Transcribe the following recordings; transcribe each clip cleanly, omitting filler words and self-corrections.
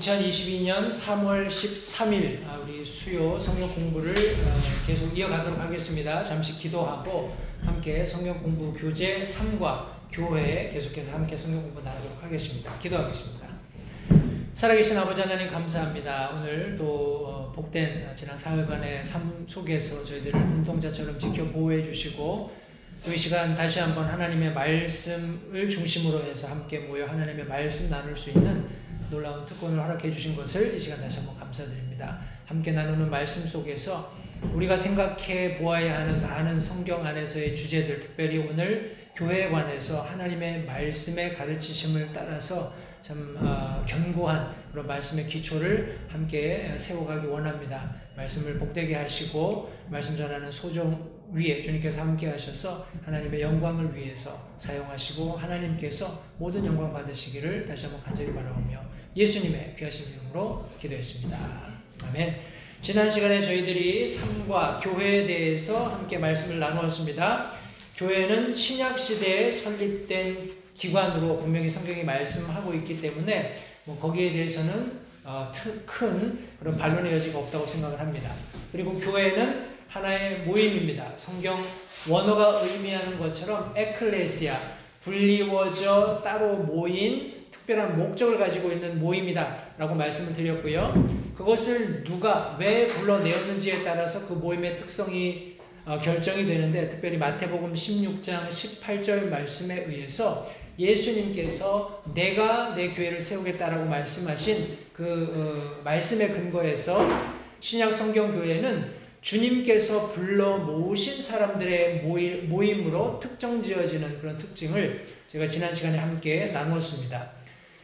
2022년 3월 13일 우리 수요 성경 공부를 계속 이어가도록 하겠습니다. 잠시 기도하고 함께 성경 공부 교재 3과 교회 계속해서 함께 성경 공부 나누도록 하겠습니다. 기도하겠습니다. 살아계신 아버지 하나님 감사합니다. 오늘 또 복된 지난 사흘간의 삶 속에서 저희들을 눈동자처럼 지켜 보호해 주시고 또 이 시간 다시 한번 하나님의 말씀을 중심으로 해서 함께 모여 하나님의 말씀 나눌 수 있는 놀라운 특권을 허락해 주신 것을 이 시간 다시 한번 감사드립니다. 함께 나누는 말씀 속에서 우리가 생각해 보아야 하는 많은 성경 안에서의 주제들, 특별히 오늘 교회에 관해서 하나님의 말씀의 가르치심을 따라서 참 견고한 그런 말씀의 기초를 함께 세워가기 원합니다. 말씀을 복되게 하시고 말씀 전하는 소정 위에 주님께서 함께 하셔서 하나님의 영광을 위해서 사용하시고 하나님께서 모든 영광 받으시기를 다시 한번 간절히 바라오며 예수님의 귀하신 이름으로 기도했습니다. 아멘. 지난 시간에 저희들이 삶과 교회에 대해서 함께 말씀을 나누었습니다. 교회는 신약시대에 설립된 기관으로 분명히 성경이 말씀하고 있기 때문에 거기에 대해서는 큰 그런 반론의 여지가 없다고 생각을 합니다. 그리고 교회는 하나의 모임입니다. 성경 원어가 의미하는 것처럼 에클레시아, 불리워져 따로 모인 특별한 목적을 가지고 있는 모임이다 라고 말씀을 드렸고요. 그것을 누가 왜 불러내었는지에 따라서 그 모임의 특성이 결정이 되는데, 특별히 마태복음 16장 18절 말씀에 의해서 예수님께서 내가 내 교회를 세우겠다라고 말씀하신 그 말씀에 근거해서 신약 성경교회는 주님께서 불러 모으신 사람들의 모임으로 특정지어지는 그런 특징을 제가 지난 시간에 함께 나누었습니다.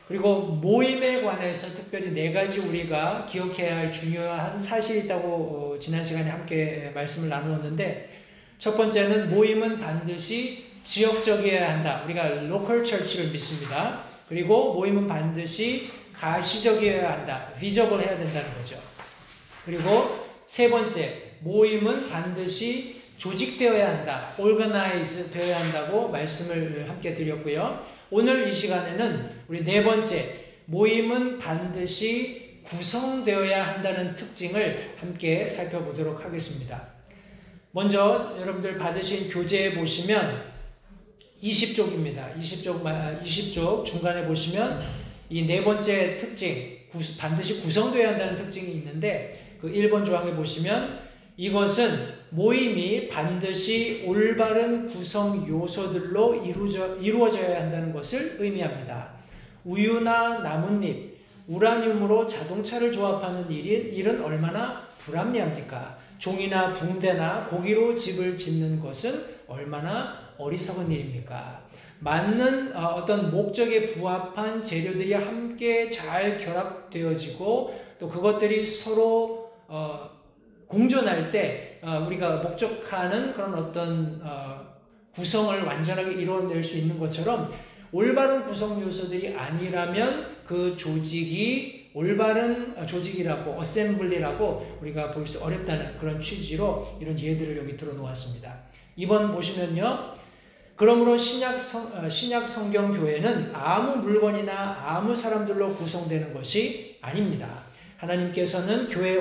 그리고 모임에 관해서 특별히 4가지 우리가 기억해야 할 중요한 사실이 있다고 지난 시간에 함께 말씀을 나누었는데, 첫 번째는 모임은 반드시 지역적이어야 한다. 우리가 로컬 처치를 믿습니다. 그리고 모임은 반드시 가시적이어야 한다. 비저블 해야 된다는 거죠. 그리고 세 번째, 모임은 반드시 조직되어야 한다. organize 되어야 한다고 말씀을 함께 드렸고요. 오늘 이 시간에는 우리 4번째, 모임은 반드시 구성되어야 한다는 특징을 함께 살펴보도록 하겠습니다. 먼저 여러분들 받으신 교재에 보시면 20쪽입니다. 20쪽 중간에 보시면 이 4번째 특징, 반드시 구성되어야 한다는 특징이 있는데, 그 1번 조항에 보시면 이것은 모임이 반드시 올바른 구성 요소들로 이루어져야 한다는 것을 의미합니다. 우유나 나뭇잎, 우라늄으로 자동차를 조합하는 일은 얼마나 불합리합니까? 종이나 붕대나 고기로 집을 짓는 것은 얼마나 어리석은 일입니까? 맞는 어떤 목적에 부합한 재료들이 함께 잘 결합되어지고 또 그것들이 서로 공존할 때 우리가 목적하는 그런 어떤 구성을 완전하게 이루어낼 수 있는 것처럼, 올바른 구성 요소들이 아니라면 그 조직이 올바른 조직이라고, 어셈블리라고 우리가 볼 수 어렵다는 그런 취지로 이런 예들을 여기 들어 놓았습니다. 2번 보시면요, 그러므로 신약 성경 교회는 아무 물건이나 아무 사람들로 구성되는 것이 아닙니다. 하나님께서는 교회의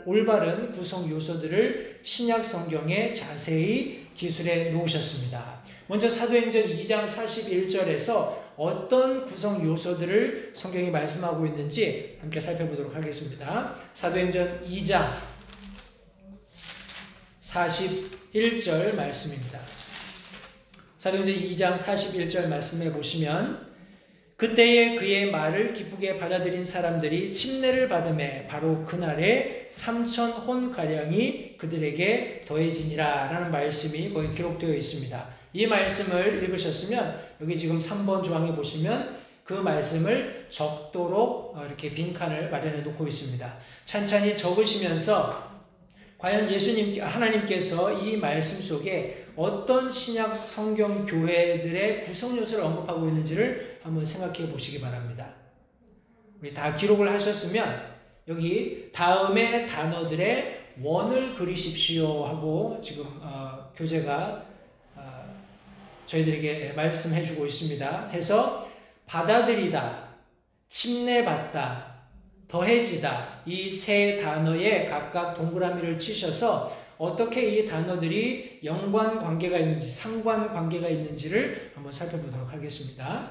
올바른 구성 요소들을 신약 성경에 자세히 기술해 놓으셨습니다. 먼저 사도행전 2장 41절에서 어떤 구성 요소들을 성경이 말씀하고 있는지 함께 살펴보도록 하겠습니다. 사도행전 2장 41절 말씀입니다. 사도행전 2장 41절 말씀에 보시면, 그때에 그의 말을 기쁘게 받아들인 사람들이 침례를 받음에 바로 그날에 3,000혼가량이 그들에게 더해지니라 라는 말씀이 거기 기록되어 있습니다. 이 말씀을 읽으셨으면 여기 지금 3번 조항에 보시면 그 말씀을 적도록 이렇게 빈칸을 마련해 놓고 있습니다. 찬찬히 적으시면서 과연 하나님께서 이 말씀 속에 어떤 신약 성경 교회들의 구성 요소를 언급하고 있는지를 한번 생각해 보시기 바랍니다. 우리 다 기록을 하셨으면 여기 다음의 단어들의 원을 그리십시오 하고 지금 교재가 저희들에게 말씀해 주고 있습니다. 해서 받아들이다, 침례받다, 더해지다. 이 세 단어에 각각 동그라미를 치셔서 어떻게 이 단어들이 연관관계가 있는지, 상관관계가 있는지를 한번 살펴보도록 하겠습니다.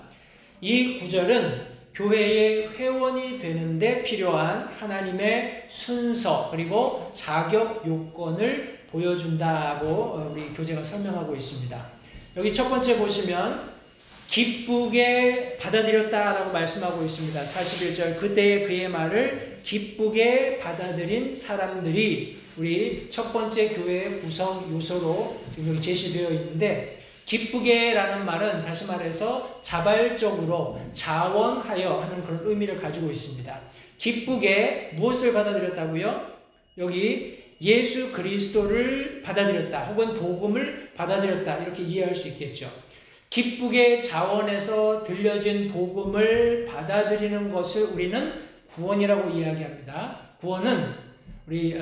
이 구절은 교회의 회원이 되는데 필요한 하나님의 순서 그리고 자격 요건을 보여준다고 우리 교재가 설명하고 있습니다. 여기 첫 번째 보시면 기쁘게 받아들였다라고 말씀하고 있습니다. 41절 그때의 그의 말을 기쁘게 받아들인 사람들이 우리 첫 번째 교회의 구성 요소로 지금 여기 제시되어 있는데 기쁘게라는 말은 다시 말해서 자발적으로 자원하여 하는 그런 의미를 가지고 있습니다. 기쁘게 무엇을 받아들였다고요? 여기 예수 그리스도를 받아들였다 혹은 복음을 받아들였다 이렇게 이해할 수 있겠죠. 기쁘게 자원해서 들려진 복음을 받아들이는 것을 우리는 구원이라고 이야기합니다. 구원은 우리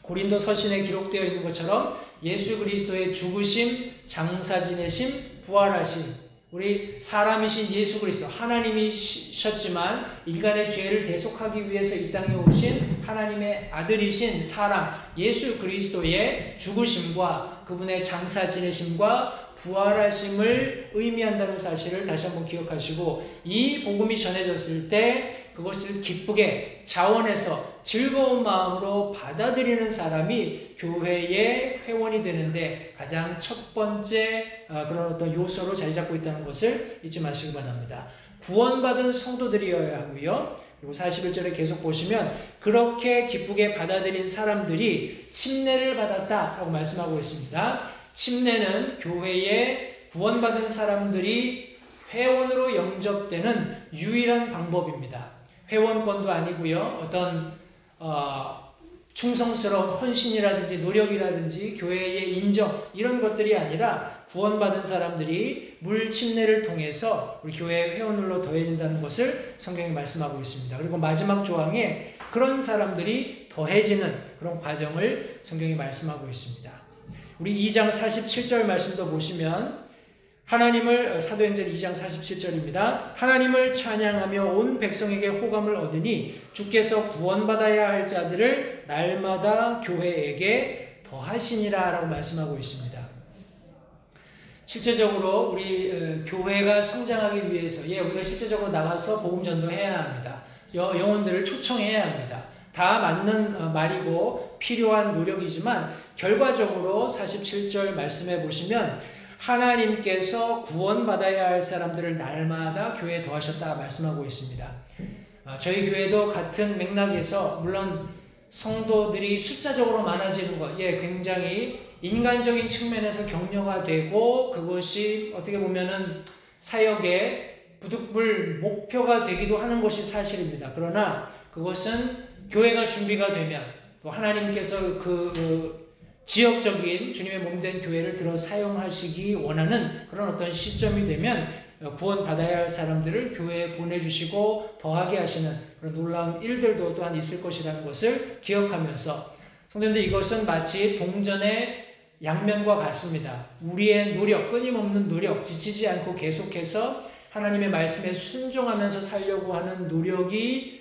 고린도 서신에 기록되어 있는 것처럼 예수 그리스도의 죽으심, 장사 지내심, 부활하심 우리 사람이신 예수 그리스도 하나님이셨지만 인간의 죄를 대속하기 위해서 이 땅에 오신 하나님의 아들이신 사람 예수 그리스도의 죽으심과 그분의 장사 지내심과 부활하심을 의미한다는 사실을 다시 한번 기억하시고 이 복음이 전해졌을 때 그것을 기쁘게 자원해서 즐거운 마음으로 받아들이는 사람이 교회의 회원이 되는데 가장 첫 번째 그런 어떤 요소로 자리 잡고 있다는 것을 잊지 마시기 바랍니다. 구원받은 성도들이어야 하고요. 그리고 41절에 계속 보시면 그렇게 기쁘게 받아들인 사람들이 침례를 받았다라고 말씀하고 있습니다. 침례는 교회에 구원받은 사람들이 회원으로 영접되는 유일한 방법입니다. 회원권도 아니고요. 어떤 충성스러운 헌신이라든지 노력이라든지 교회의 인정 이런 것들이 아니라 구원받은 사람들이 물 침례를 통해서 우리 교회의 회원으로 더해진다는 것을 성경이 말씀하고 있습니다. 그리고 마지막 조항에 그런 사람들이 더해지는 그런 과정을 성경이 말씀하고 있습니다. 우리 2장 47절 말씀도 보시면 하나님을 사도행전 2장 47절입니다. 하나님을 찬양하며 온 백성에게 호감을 얻으니 주께서 구원받아야 할 자들을 날마다 교회에게 더하시니라 라고 말씀하고 있습니다. 실제적으로 우리 교회가 성장하기 위해서 우리가 실제적으로 나가서 복음 전도해야 합니다. 영혼들을 초청해야 합니다. 다 맞는 말이고 필요한 노력이지만 결과적으로 47절 말씀해 보시면 하나님께서 구원받아야 할 사람들을 날마다 교회에 더하셨다 말씀하고 있습니다. 저희 교회도 같은 맥락에서 물론 성도들이 숫자적으로 많아지는 것 굉장히 인간적인 측면에서 격려가 되고 그것이 어떻게 보면은 사역의 부득불 목표가 되기도 하는 것이 사실입니다. 그러나 그것은 교회가 준비가 되면 또 하나님께서 그 지역적인 주님의 몸된 교회를 들어 사용하시기 원하는 그런 어떤 시점이 되면 구원받아야 할 사람들을 교회에 보내주시고 더하게 하시는 그런 놀라운 일들도 또한 있을 것이라는 것을 기억하면서 성도님들 이것은 마치 동전의 양면과 같습니다. 우리의 노력, 끊임없는 노력, 지치지 않고 계속해서 하나님의 말씀에 순종하면서 살려고 하는 노력이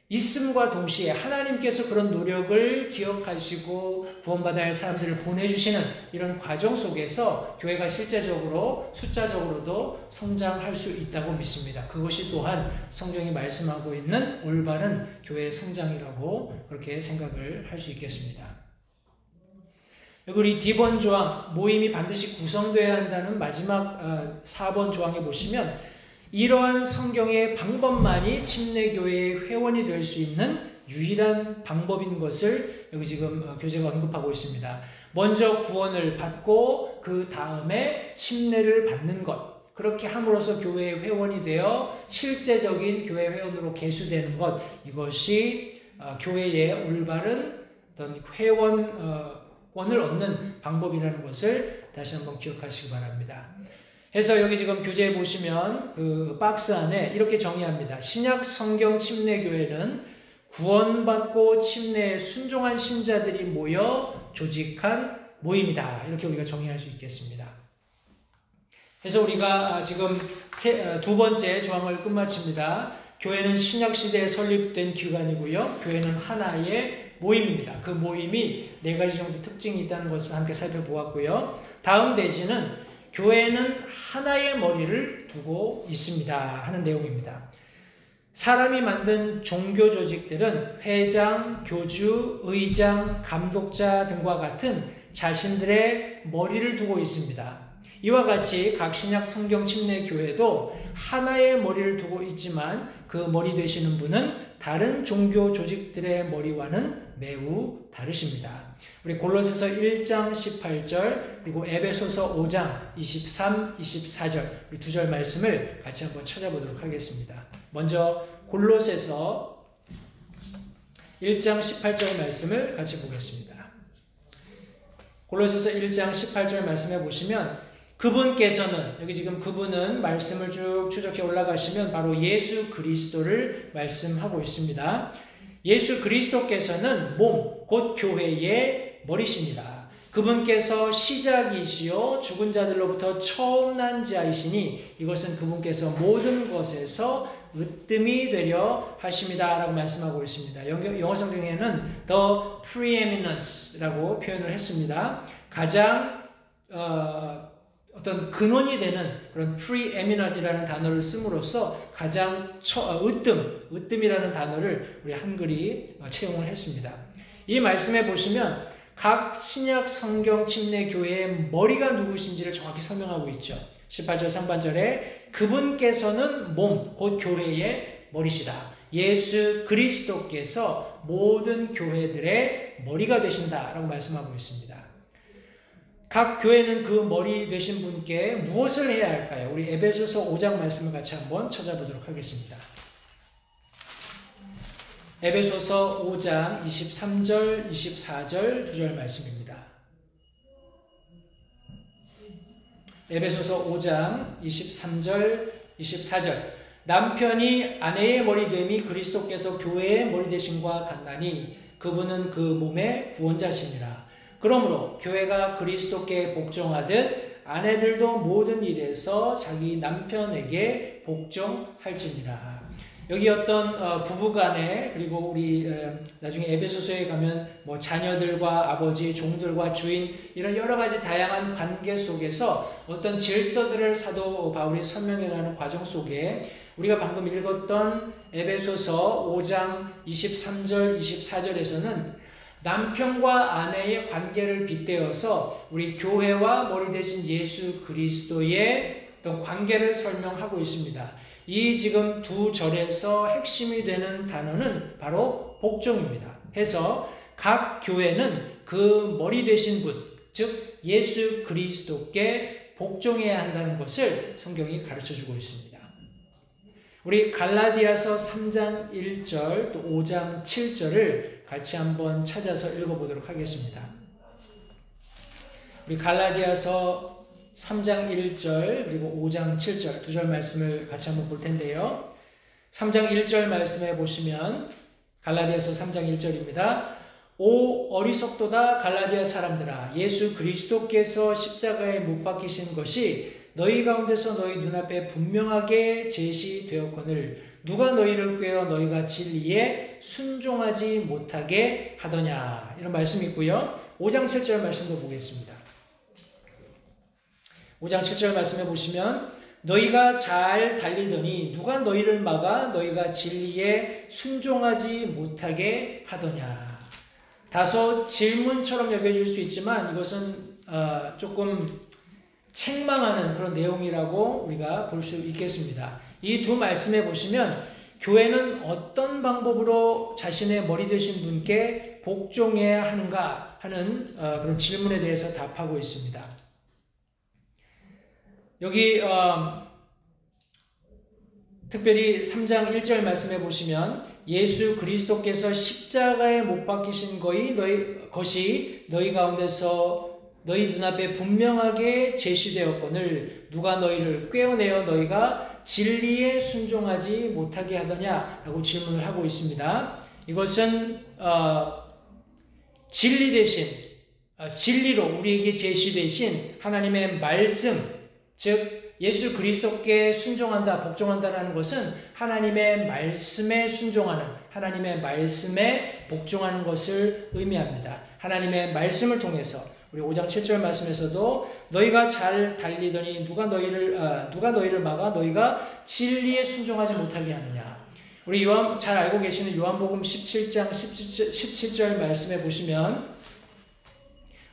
있음과 동시에 하나님께서 그런 노력을 기억하시고 구원받아야 할 사람들을 보내주시는 이런 과정 속에서 교회가 실제적으로 숫자적으로도 성장할 수 있다고 믿습니다. 그것이 또한 성경이 말씀하고 있는 올바른 교회의 성장이라고 그렇게 생각을 할 수 있겠습니다. 우리 D번 조항, 모임이 반드시 구성되어야 한다는 마지막 4번 조항에 보시면 이러한 성경의 방법만이 침례교회의 회원이 될 수 있는 유일한 방법인 것을 여기 지금 교재가 언급하고 있습니다. 먼저 구원을 받고 그 다음에 침례를 받는 것. 그렇게 함으로써 교회의 회원이 되어 실제적인 교회 회원으로 계수되는 것. 이것이 교회의 올바른 어떤 회원권을 얻는 방법이라는 것을 다시 한번 기억하시기 바랍니다. 해서 여기 지금 교재에 보시면 그 박스 안에 이렇게 정의합니다. 신약 성경 침례교회는 구원받고 침례에 순종한 신자들이 모여 조직한 모임이다. 이렇게 우리가 정의할 수 있겠습니다. 그래서 우리가 지금 두 번째 조항을 끝마칩니다. 교회는 신약시대에 설립된 기관이고요. 교회는 하나의 모임입니다. 그 모임이 4가지 정도 특징이 있다는 것을 함께 살펴보았고요. 다음 대지는 교회는 하나의 머리를 두고 있습니다 하는 내용입니다. 사람이 만든 종교 조직들은 회장, 교주, 의장, 감독자 등과 같은 자신들의 머리를 두고 있습니다. 이와 같이 각 신약 성경 침례 교회도 하나의 머리를 두고 있지만 그 머리 되시는 분은 다른 종교 조직들의 머리와는 매우 다르십니다. 우리 골로새서 1장 18절 그리고 에베소서 5장 23, 24절 우리 2절 말씀을 같이 한번 찾아보도록 하겠습니다. 먼저 골로새서 1장 18절 말씀을 같이 보겠습니다. 골로새서 1장 18절 말씀해 보시면 그분께서는, 여기 지금 그분은 말씀을 쭉 추적해 올라가시면 바로 예수 그리스도를 말씀하고 있습니다. 예수 그리스도께서는 몸, 곧 교회의 머리십니다. 그분께서 시작이시요 죽은 자들로부터 처음 난 자이시니 이것은 그분께서 모든 것에서 으뜸이 되려 하십니다 라고 말씀하고 있습니다. 영어 성경에는 the preeminence라고 표현을 했습니다. 가장 어떤 근원이 되는 그런 preeminent이라는 단어를 씀으로써 가장 으뜸이라는 단어를 우리 한글이 채용을 했습니다. 이 말씀에 보시면 각 신약 성경 침례 교회의 머리가 누구신지를 정확히 설명하고 있죠. 18절 상반절에 그분께서는 몸, 곧 교회의 머리시다. 예수 그리스도께서 모든 교회들의 머리가 되신다라고 말씀하고 있습니다. 각 교회는 그 머리 되신 분께 무엇을 해야 할까요? 우리 에베소서 5장 말씀을 같이 한번 찾아보도록 하겠습니다. 에베소서 5장 23절, 24절, 2절 말씀입니다. 에베소서 5장 23절, 24절 남편이 아내의 머리됨이 그리스도께서 교회의 머리 되심과 같나니 그분은 그 몸의 구원자시니라. 그러므로 교회가 그리스도께 복종하듯 아내들도 모든 일에서 자기 남편에게 복종할지니라. 여기 어떤 부부간에 그리고 우리 나중에 에베소서에 가면 뭐 자녀들과 아버지, 종들과 주인 이런 여러 가지 다양한 관계 속에서 어떤 질서들을 사도 바울이 설명해가는 과정 속에 우리가 방금 읽었던 에베소서 5장 23절, 24절에서는 남편과 아내의 관계를 빗대어서 우리 교회와 머리 되신 예수 그리스도의 어떤 관계를 설명하고 있습니다. 이 지금 2절에서 핵심이 되는 단어는 바로 복종입니다. 해서 각 교회는 그 머리 되신 분, 즉 예수 그리스도께 복종해야 한다는 것을 성경이 가르쳐주고 있습니다. 우리 갈라디아서 3장 1절 또 5장 7절을 같이 한번 찾아서 읽어보도록 하겠습니다. 우리 갈라디아서 3장 1절 그리고 5장 7절 2절 말씀을 같이 한번 볼 텐데요. 3장 1절 말씀해 보시면 갈라디아서 3장 1절입니다. 오 어리석도다 갈라디아 사람들아 예수 그리스도께서 십자가에 못 박히신 것이 너희 가운데서 너희 눈앞에 분명하게 제시되었거늘 누가 너희를 꾀어 너희가 진리에 순종하지 못하게 하더냐 이런 말씀이 있고요. 5장 7절 말씀도 보겠습니다. 5장 7절 말씀해 보시면 너희가 잘 달리더니 누가 너희를 막아 너희가 진리에 순종하지 못하게 하더냐. 다소 질문처럼 여겨질 수 있지만 이것은 조금 책망하는 그런 내용이라고 우리가 볼 수 있겠습니다. 이 두 말씀에 보시면 교회는 어떤 방법으로 자신의 머리 되신 분께 복종해야 하는가 하는 그런 질문에 대해서 답하고 있습니다. 여기 특별히 3장 1절 말씀해 보시면 예수 그리스도께서 십자가에 못 박히신 것이 너희 가운데서 너희 눈앞에 분명하게 제시되었거늘 누가 너희를 꾀어내어 너희가 진리에 순종하지 못하게 하더냐라고 질문을 하고 있습니다. 이것은 진리 대신 진리로 우리에게 제시되신 하나님의 말씀 즉 예수 그리스도께 순종한다, 복종한다라는 것은 하나님의 말씀에 순종하는, 하나님의 말씀에 복종하는 것을 의미합니다. 하나님의 말씀을 통해서 우리 5장 7절 말씀에서도 너희가 잘 달리더니 누가 너희를 막아 너희가 진리에 순종하지 못하게 하느냐. 우리 잘 알고 계시는 요한복음 17장 17절 말씀에 보시면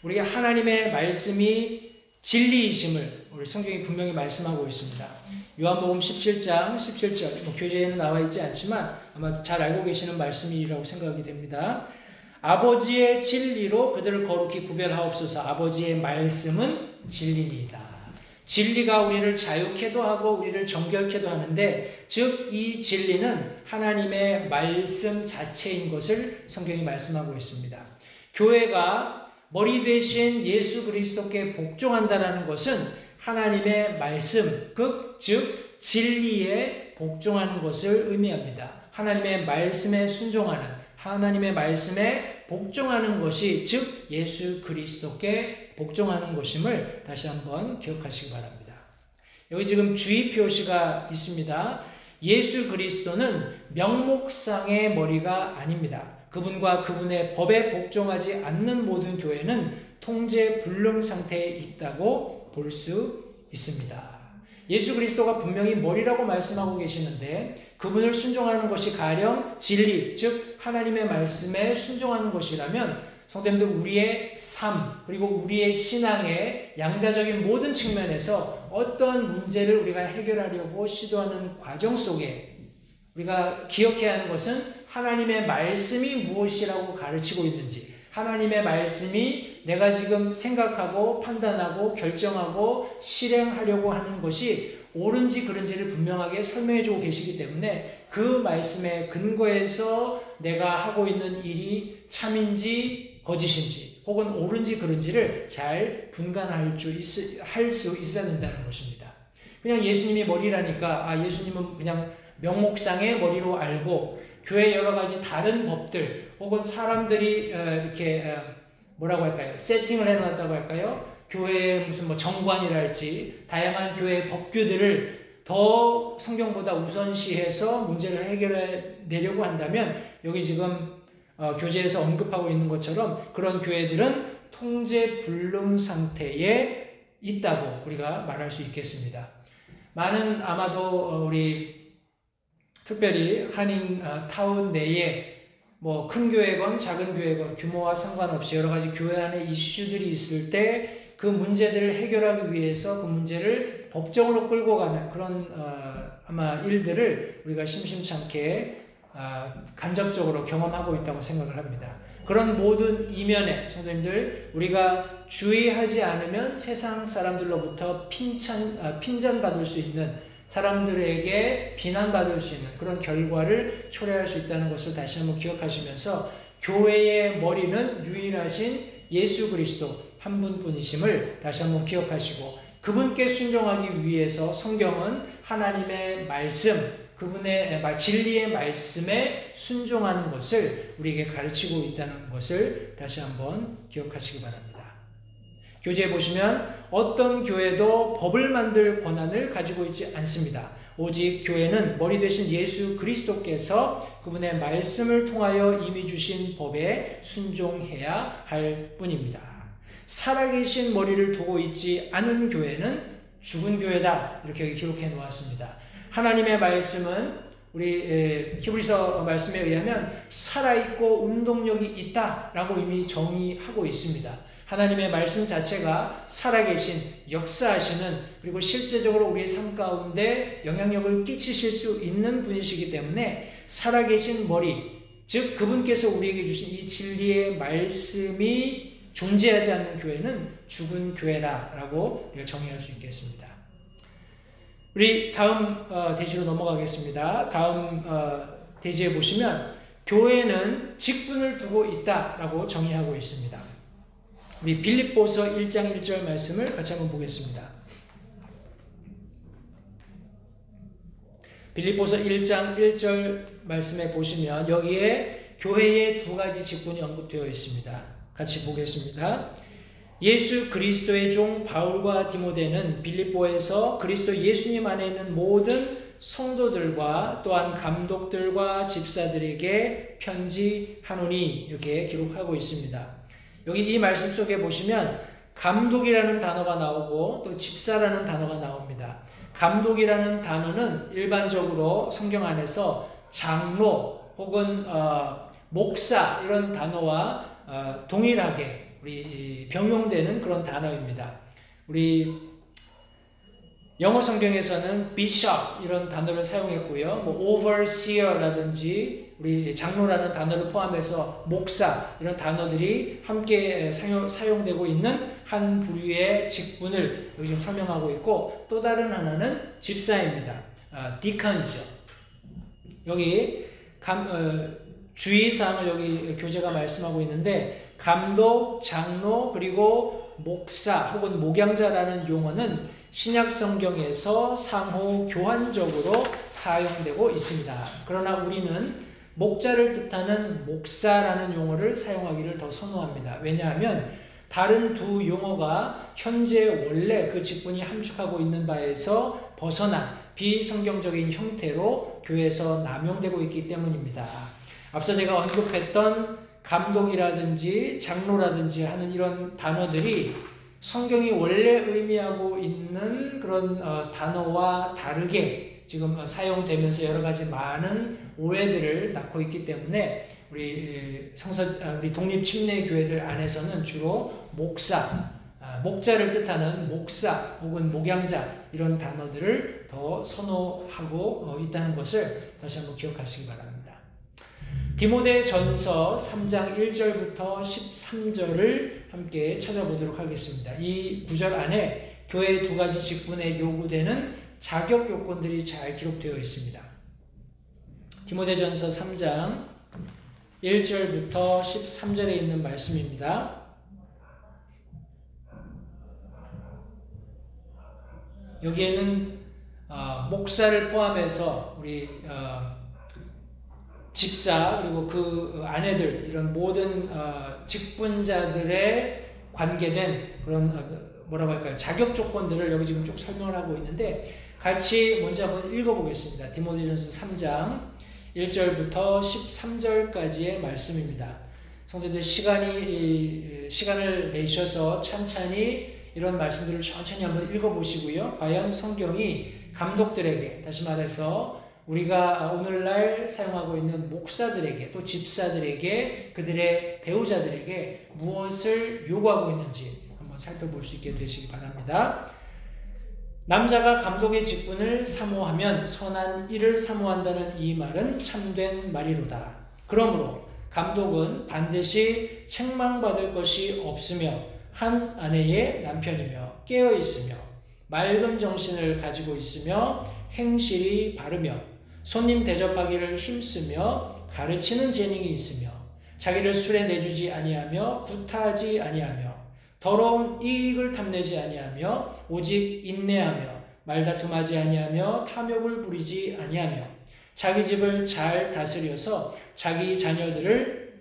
우리가 하나님의 말씀이 진리이심을 우리 성경이 분명히 말씀하고 있습니다. 요한복음 17장 17절, 교재에는 나와 있지 않지만 아마 잘 알고 계시는 말씀이라고 생각이 됩니다. 아버지의 진리로 그들을 거룩히 구별하옵소서. 아버지의 말씀은 진리니이다. 진리가 우리를 자유케도 하고 우리를 정결케도 하는데, 즉 이 진리는 하나님의 말씀 자체인 것을 성경이 말씀하고 있습니다. 교회가 머리 되신 예수 그리스도께 복종한다라는 것은 하나님의 말씀, 즉 진리에 복종하는 것을 의미합니다. 하나님의 말씀에 순종하는, 하나님의 말씀에 복종하는 것이 즉 예수 그리스도께 복종하는 것임을 다시 한번 기억하시기 바랍니다. 여기 지금 주의 표시가 있습니다. 예수 그리스도는 명목상의 머리가 아닙니다. 그분과 그분의 법에 복종하지 않는 모든 교회는 통제 불능 상태에 있다고 볼 수 있습니다. 예수 그리스도가 분명히 머리라고 말씀하고 계시는데 그분을 순종하는 것이 가령 진리, 즉 하나님의 말씀에 순종하는 것이라면 성도님들, 우리의 삶 그리고 우리의 신앙의 양자적인 모든 측면에서 어떠한 문제를 우리가 해결하려고 시도하는 과정 속에 우리가 기억해야 하는 것은 하나님의 말씀이 무엇이라고 가르치고 있는지, 하나님의 말씀이 내가 지금 생각하고 판단하고 결정하고 실행하려고 하는 것이 옳은지 그른지를 분명하게 설명해주고 계시기 때문에 그 말씀에 근거해서 내가 하고 있는 일이 참인지 거짓인지 혹은 옳은지 그른지를 잘 분간할 수 있어야 된다는 것입니다. 그냥 예수님이 머리라니까 예수님은 그냥 명목상의 머리로 알고 교회 여러 가지 다른 법들 혹은 사람들이 이렇게 뭐라고 할까요? 세팅을 해놨다고 할까요? 교회의 무슨 정관이랄지 다양한 교회의 법규들을 더 성경보다 우선시해서 문제를 해결해내려고 한다면 여기 지금 교재에서 언급하고 있는 것처럼 그런 교회들은 통제 불능 상태에 있다고 우리가 말할 수 있겠습니다. 많은 아마도 우리 특별히 한인 타운 내에 큰 교회건 작은 교회건 규모와 상관없이 여러 가지 교회 안에 이슈들이 있을 때 그 문제들을 해결하기 위해서 그 문제를 법정으로 끌고 가는 그런 아마 일들을 우리가 심심찮게 간접적으로 경험하고 있다고 생각을 합니다. 그런 모든 이면에 성도님들, 우리가 주의하지 않으면 세상 사람들로부터 핀잔받을 수 있는, 사람들에게 비난받을 수 있는 그런 결과를 초래할 수 있다는 것을 다시 한번 기억하시면서 교회의 머리는 유일하신 예수 그리스도 한 분뿐이심을 다시 한번 기억하시고, 그분께 순종하기 위해서 성경은 하나님의 말씀, 그분의 진리의 말씀에 순종하는 것을 우리에게 가르치고 있다는 것을 다시 한번 기억하시기 바랍니다. 교재에 보시면 어떤 교회도 법을 만들 권한을 가지고 있지 않습니다. 오직 교회는 머리 되신 예수 그리스도께서 그분의 말씀을 통하여 이미 주신 법에 순종해야 할 뿐입니다. 살아계신 머리를 두고 있지 않은 교회는 죽은 교회다, 이렇게 기록해 놓았습니다. 하나님의 말씀은 우리 히브리서 말씀에 의하면 살아있고 운동력이 있다라고 이미 정의하고 있습니다. 하나님의 말씀 자체가 살아계신, 역사하시는, 그리고 실제적으로 우리의 삶 가운데 영향력을 끼치실 수 있는 분이시기 때문에 살아계신 머리, 즉 그분께서 우리에게 주신 이 진리의 말씀이 존재하지 않는 교회는 죽은 교회라고 정의할 수 있겠습니다. 우리 다음 대지로 넘어가겠습니다. 다음 대지에 보시면 교회는 직분을 두고 있다라고 정의하고 있습니다. 우리 빌립보서 1장 1절 말씀을 같이 한번 보겠습니다. 빌립보서 1장 1절 말씀에 보시면 여기에 교회의 두 가지 직분이 언급되어 있습니다. 같이 보겠습니다. 예수 그리스도의 종 바울과 디모데는 빌립보에서 그리스도 예수님 안에 있는 모든 성도들과 또한 감독들과 집사들에게 편지하노니 이렇게 기록하고 있습니다. 여기 이 말씀 속에 보시면 감독이라는 단어가 나오고 또 집사라는 단어가 나옵니다. 감독이라는 단어는 일반적으로 성경 안에서 장로 혹은 목사 이런 단어와 동일하게 우리 병용되는 그런 단어입니다. 우리 영어 성경에서는 bishop 이런 단어를 사용했고요. overseer라든지 우리 장로라는 단어를 포함해서 목사 이런 단어들이 함께 사용되고 있는 한 부류의 직분을 여기 지금 설명하고 있고, 또 다른 하나는 집사입니다. 디컨이죠. 여기 주의사항을 여기 교재가 말씀하고 있는데, 감독, 장로, 그리고 목사 혹은 목양자라는 용어는 신약 성경에서 상호 교환적으로 사용되고 있습니다. 그러나 우리는 목자를 뜻하는 목사라는 용어를 사용하기를 더 선호합니다. 왜냐하면 다른 두 용어가 현재 원래 그 직분이 함축하고 있는 바에서 벗어난 비성경적인 형태로 교회에서 남용되고 있기 때문입니다. 앞서 제가 언급했던 감독이라든지 장로라든지 하는 이런 단어들이 성경이 원래 의미하고 있는 그런 단어와 다르게 지금 사용되면서 여러 가지 많은 오해들을 낳고 있기 때문에 우리 독립 침례 교회들 안에서는 주로 목자를 뜻하는 목사 혹은 목양자 이런 단어들을 더 선호하고 있다는 것을 다시 한번 기억하시기 바랍니다. 디모데 전서 3장 1절부터 13절을 함께 찾아보도록 하겠습니다. 이 구절 안에 교회의 두 가지 직분에 요구되는 자격 요건들이 잘 기록되어 있습니다. 디모데 전서 3장 1절부터 13절에 있는 말씀입니다. 여기에는 목사를 포함해서 우리 집사 그리고 그 아내들 이런 모든 직분자들의 관계된 그런 뭐라고 할까요? 자격 조건들을 여기 지금 쭉 설명을 하고 있는데, 같이 먼저 한번 읽어보겠습니다. 디모데전서 3장 1절부터 13절까지의 말씀입니다. 성도들 시간을 내셔서 찬찬히 이런 말씀들을 천천히 한번 읽어보시고요. 과연 성경이 감독들에게, 다시 말해서 우리가 오늘날 사용하고 있는 목사들에게 또 집사들에게 그들의 배우자들에게 무엇을 요구하고 있는지 한번 살펴볼 수 있게 되시기 바랍니다. 남자가 감독의 직분을 사모하면 선한 일을 사모한다는 이 말은 참된 말이로다. 그러므로 감독은 반드시 책망받을 것이 없으며 한 아내의 남편이며 깨어 있으며 맑은 정신을 가지고 있으며 행실이 바르며 손님 대접하기를 힘쓰며 가르치는 재능이 있으며 자기를 술에 내주지 아니하며 구타하지 아니하며 더러운 이익을 탐내지 아니하며 오직 인내하며 말다툼하지 아니하며 탐욕을 부리지 아니하며 자기 집을 잘 다스려서 자기 자녀들을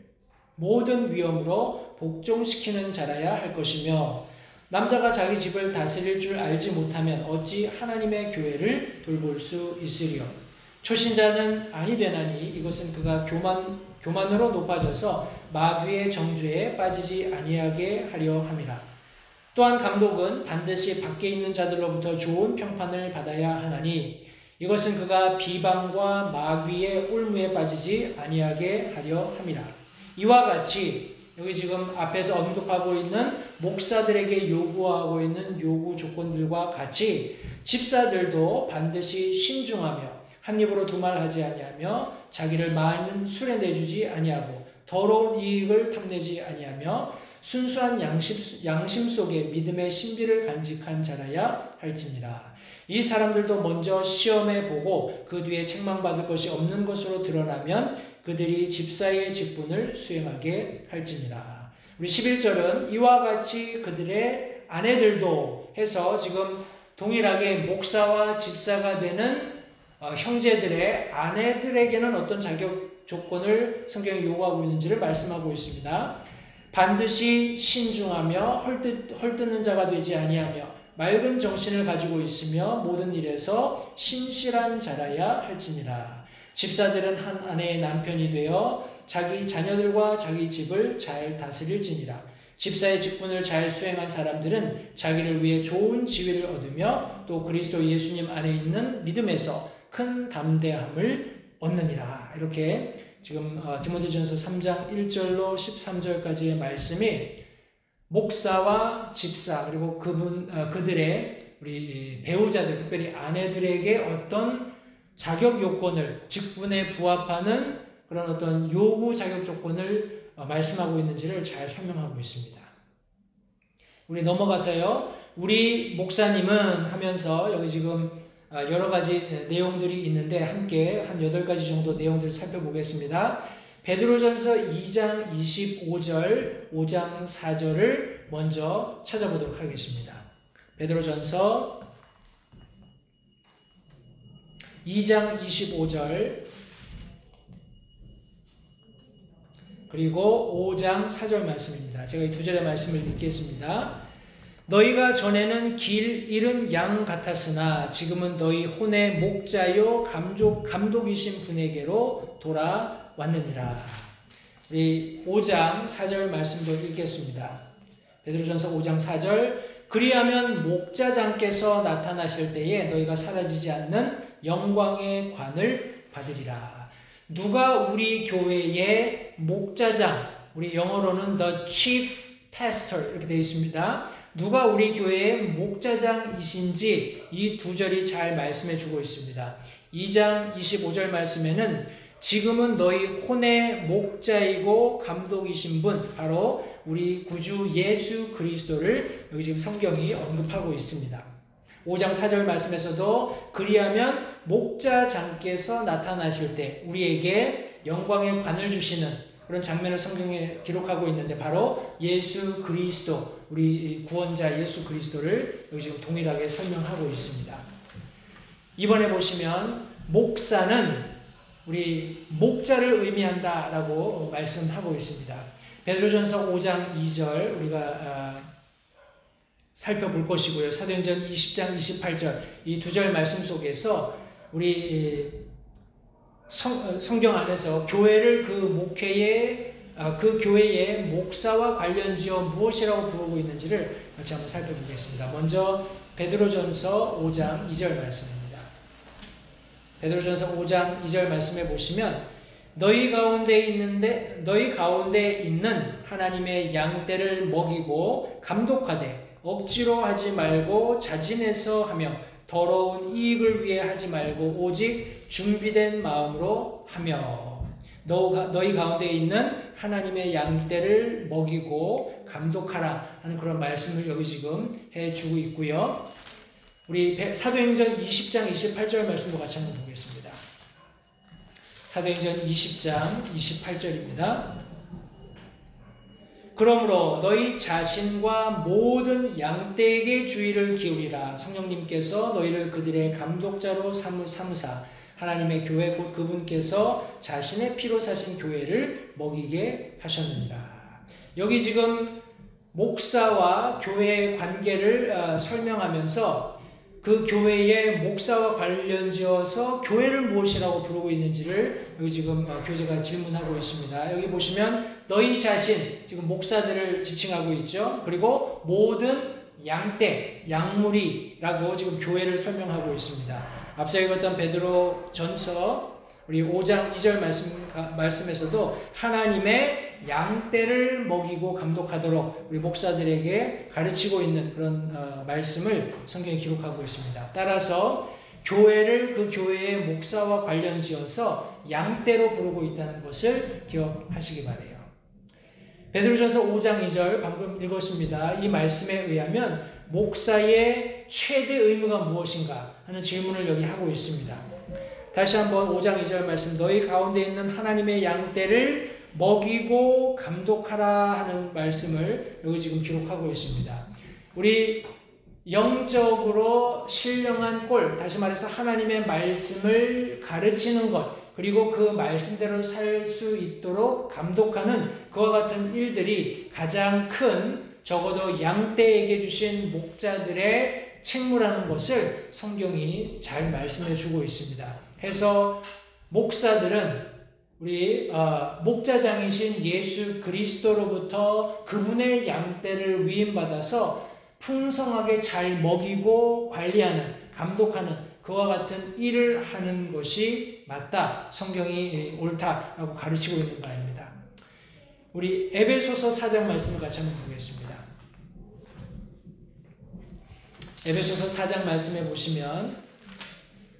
모든 위엄으로 복종시키는 자라야 할 것이며, 남자가 자기 집을 다스릴 줄 알지 못하면 어찌 하나님의 교회를 돌볼 수 있으리요. 초신자는 아니 되나니 이것은 그가 교만으로 높아져서 마귀의 정죄에 빠지지 아니하게 하려 함이라. 또한 감독은 반드시 밖에 있는 자들로부터 좋은 평판을 받아야 하나니 이것은 그가 비방과 마귀의 올무에 빠지지 아니하게 하려 함이라. 이와 같이 여기 지금 앞에서 언급하고 있는 목사들에게 요구하고 있는 요구 조건들과 같이 집사들도 반드시 신중하며 한 입으로 두 말 하지 아니하며 자기를 많은 술에 내주지 아니하고 더러운 이익을 탐내지 아니하며 순수한 양심 속에 믿음의 신비를 간직한 자라야 할지니라. 이 사람들도 먼저 시험해 보고 그 뒤에 책망받을 것이 없는 것으로 드러나면 그들이 집사의 직분을 수행하게 할지니라. 우리 11절은 이와 같이 그들의 아내들도 해서 지금 동일하게 목사와 집사가 되는 형제들의 아내들에게는 어떤 자격 조건을 성경이 요구하고 있는지를 말씀하고 있습니다. 반드시 신중하며 헐뜯는 자가 되지 아니하며 맑은 정신을 가지고 있으며 모든 일에서 신실한 자라야 할지니라. 집사들은 한 아내의 남편이 되어 자기 자녀들과 자기 집을 잘 다스릴지니라. 집사의 직분을 잘 수행한 사람들은 자기를 위해 좋은 지위를 얻으며 또 그리스도 예수님 안에 있는 믿음에서 큰 담대함을 얻느니라. 이렇게 지금 디모데전서 3장 1절로 13절까지의 말씀이 목사와 집사 그리고 그들의 우리 배우자들, 특별히 아내들에게 어떤 자격 요건을, 직분에 부합하는 그런 어떤 요구 자격 조건을 말씀하고 있는지를 잘 설명하고 있습니다. 우리 넘어가서요. 우리 목사님은 하면서 여기 지금 여러 가지 내용들이 있는데 함께 한 8가지 정도 내용들을 살펴보겠습니다. 베드로전서 2장 25절, 5장 4절을 먼저 찾아보도록 하겠습니다. 베드로전서 2장 25절 그리고 5장 4절 말씀입니다. 제가 이 두 절의 말씀을 읽겠습니다. 너희가 전에는 길 잃은 양 같았으나 지금은 너희 혼의 목자요 감독이신 분에게로 돌아왔느니라. 우리 5장 4절 말씀도 읽겠습니다. 베드로전서 5장 4절 그리하면 목자장께서 나타나실 때에 너희가 사라지지 않는 영광의 관을 받으리라. 누가 우리 교회의 목자장, 우리 영어로는 the chief pastor 이렇게 되어 있습니다. 누가 우리 교회의 목자장이신지 이 두 절이 잘 말씀해 주고 있습니다. 2장 25절 말씀에는 지금은 너희 혼의 목자이고 감독이신 분, 바로 우리 구주 예수 그리스도를 여기 지금 성경이 언급하고 있습니다. 5장 4절 말씀에서도 그리하면 목자장께서 나타나실 때 우리에게 영광의 관을 주시는 그런 장면을 성경에 기록하고 있는데 바로 예수 그리스도, 우리 구원자 예수 그리스도를 여기 지금 동일하게 설명하고 있습니다. 이번에 보시면 목사는 우리 목자를 의미한다라고 말씀하고 있습니다. 베드로전서 5장 2절 우리가 살펴볼 것이고요. 사도행전 20장 28절 이 두 절 말씀 속에서 우리 성경 안에서 교회를 그 교회의 목사와 관련지어 무엇이라고 부르고 있는지를 같이 한번 살펴보겠습니다. 먼저 베드로전서 5장 2절 말씀입니다. 베드로전서 5장 2절 말씀에 보시면 너희 가운데 있는 하나님의 양떼를 먹이고 감독하되 억지로 하지 말고 자진해서 하며 더러운 이익을 위해 하지 말고 오직 준비된 마음으로 하며 너희 가운데 있는 하나님의 양떼를 먹이고 감독하라 하는 그런 말씀을 여기 지금 해주고 있고요. 우리 사도행전 20장 28절 말씀도 같이 한번 보겠습니다. 사도행전 20장 28절입니다. 그러므로 너희 자신과 모든 양떼에게 주의를 기울이라. 성령님께서 너희를 그들의 감독자로 삼으사 하나님의 교회 곧 그분께서 자신의 피로 사신 교회를 먹이게 하셨느니라. 여기 지금 목사와 교회의 관계를 설명하면서 그 교회의 목사와 관련지어서 교회를 무엇이라고 부르고 있는지를 여기 지금 교재가 질문하고 있습니다. 여기 보시면 너희 자신, 지금 목사들을 지칭하고 있죠. 그리고 모든 양떼, 양무리라고 지금 교회를 설명하고 있습니다. 앞서 읽었던 베드로전서 우리 5장 2절 말씀에서도 하나님의 양떼를 먹이고 감독하도록 우리 목사들에게 가르치고 있는 그런 말씀을 성경에 기록하고 있습니다. 따라서 교회를 그 교회의 목사와 관련지어서 양떼로 부르고 있다는 것을 기억하시기 바라요. 베드로전서 5장 2절 방금 읽었습니다. 이 말씀에 의하면 목사의 최대 의무가 무엇인가 하는 질문을 여기 하고 있습니다. 다시 한번 5장 2절 말씀 너희 가운데 있는 하나님의 양떼를 먹이고 감독하라 하는 말씀을 여기 지금 기록하고 있습니다. 우리 영적으로 신령한 꼴, 다시 말해서 하나님의 말씀을 가르치는 것, 그리고 그 말씀대로 살 수 있도록 감독하는 그와 같은 일들이 가장 큰, 적어도 양떼에게 주신 목자들의 책무라는 것을 성경이 잘 말씀해 주고 있습니다. 해서 목사들은 우리 목자장이신 예수 그리스도로부터 그분의 양떼를 위임받아서 풍성하게 잘 먹이고 관리하는, 감독하는 그와 같은 일을 하는 것이 맞다, 성경이 옳다라고 가르치고 있는 바입니다. 우리 에베소서 4장 말씀을 같이 한번 보겠습니다. 에베소서 4장 말씀에 보시면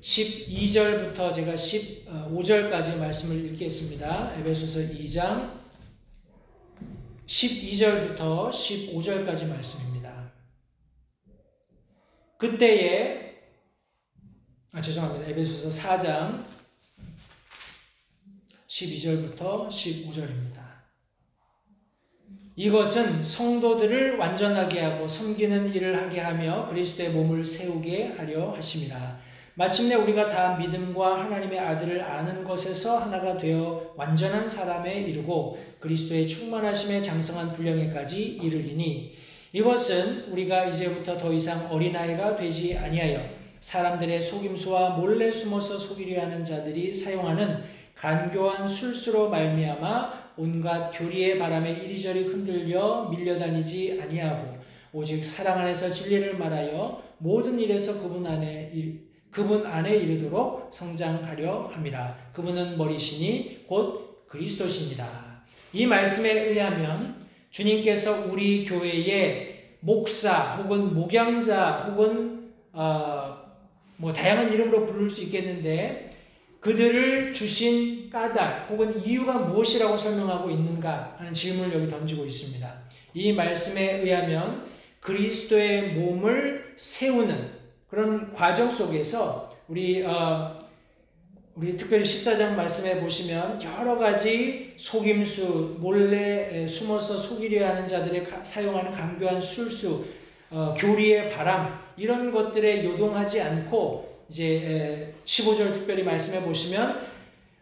12절부터 제가 15절까지 말씀을 읽겠습니다. 에베소서 2장 12절부터 15절까지 말씀입니다. 그때에 죄송합니다. 에베소서 4장 12절부터 15절입니다. 이것은 성도들을 완전하게 하고 섬기는 일을 하게 하며 그리스도의 몸을 세우게 하려 하심이라. 마침내 우리가 다 믿음과 하나님의 아들을 아는 것에서 하나가 되어 완전한 사람에 이르고 그리스도의 충만하심에 장성한 분량에까지 이르리니, 이것은 우리가 이제부터 더 이상 어린아이가 되지 아니하여 사람들의 속임수와 몰래 숨어서 속이려 하는 자들이 사용하는 간교한 술수로 말미암아 온갖 교리의 바람에 이리저리 흔들려 밀려다니지 아니하고 오직 사랑 안에서 진리를 말하여 모든 일에서 그분 안에 이르도록 성장하려 함이라. 그분은 머리시니 곧 그리스도시니라. 이 말씀에 의하면 주님께서 우리 교회의 목사 혹은 목양자 혹은 다양한 이름으로 부를 수 있겠는데, 그들을 주신 까닭 혹은 이유가 무엇이라고 설명하고 있는가 하는 질문을 여기 던지고 있습니다. 이 말씀에 의하면 그리스도의 몸을 세우는 그런 과정 속에서 우리 특별히 14장 말씀에 보시면 여러 가지 속임수, 몰래 숨어서 속이려 하는 자들의 사용하는 간교한 술수, 교리의 바람, 이런 것들에 요동하지 않고 이제 15절 특별히 말씀해 보시면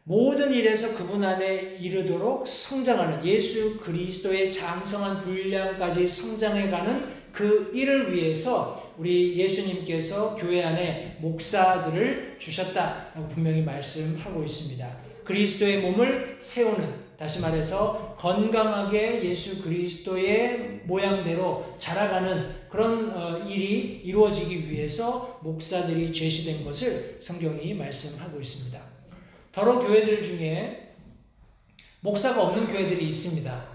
모든 일에서 그분 안에 이르도록 성장하는, 예수 그리스도의 장성한 분량까지 성장해가는 그 일을 위해서 우리 예수님께서 교회 안에 목사들을 주셨다라고 분명히 말씀하고 있습니다. 그리스도의 몸을 세우는, 다시 말해서 건강하게 예수 그리스도의 모양대로 자라가는 그런 일이 이루어지기 위해서 목사들이 제시된 것을 성경이 말씀하고 있습니다. 더러 교회들 중에 목사가 없는 교회들이 있습니다.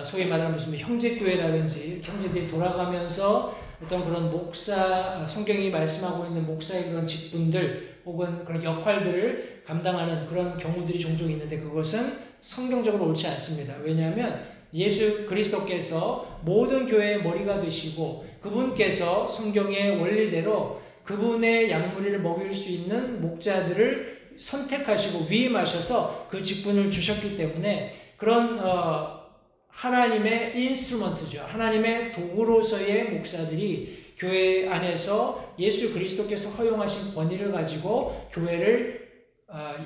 소위 말하는 무슨 형제교회라든지 형제들이 돌아가면서 어떤 그런 목사, 성경이 말씀하고 있는 목사의 그런 직분들 혹은 그런 역할들을 감당하는 그런 경우들이 종종 있는데, 그것은 성경적으로 옳지 않습니다. 왜냐하면 예수 그리스도께서 모든 교회의 머리가 되시고 그분께서 성경의 원리대로 그분의 양무리를 먹일 수 있는 목자들을 선택하시고 위임하셔서 그 직분을 주셨기 때문에 그런 하나님의 인스트루먼트죠. 하나님의 도구로서의 목사들이 교회 안에서 예수 그리스도께서 허용하신 권위를 가지고 교회를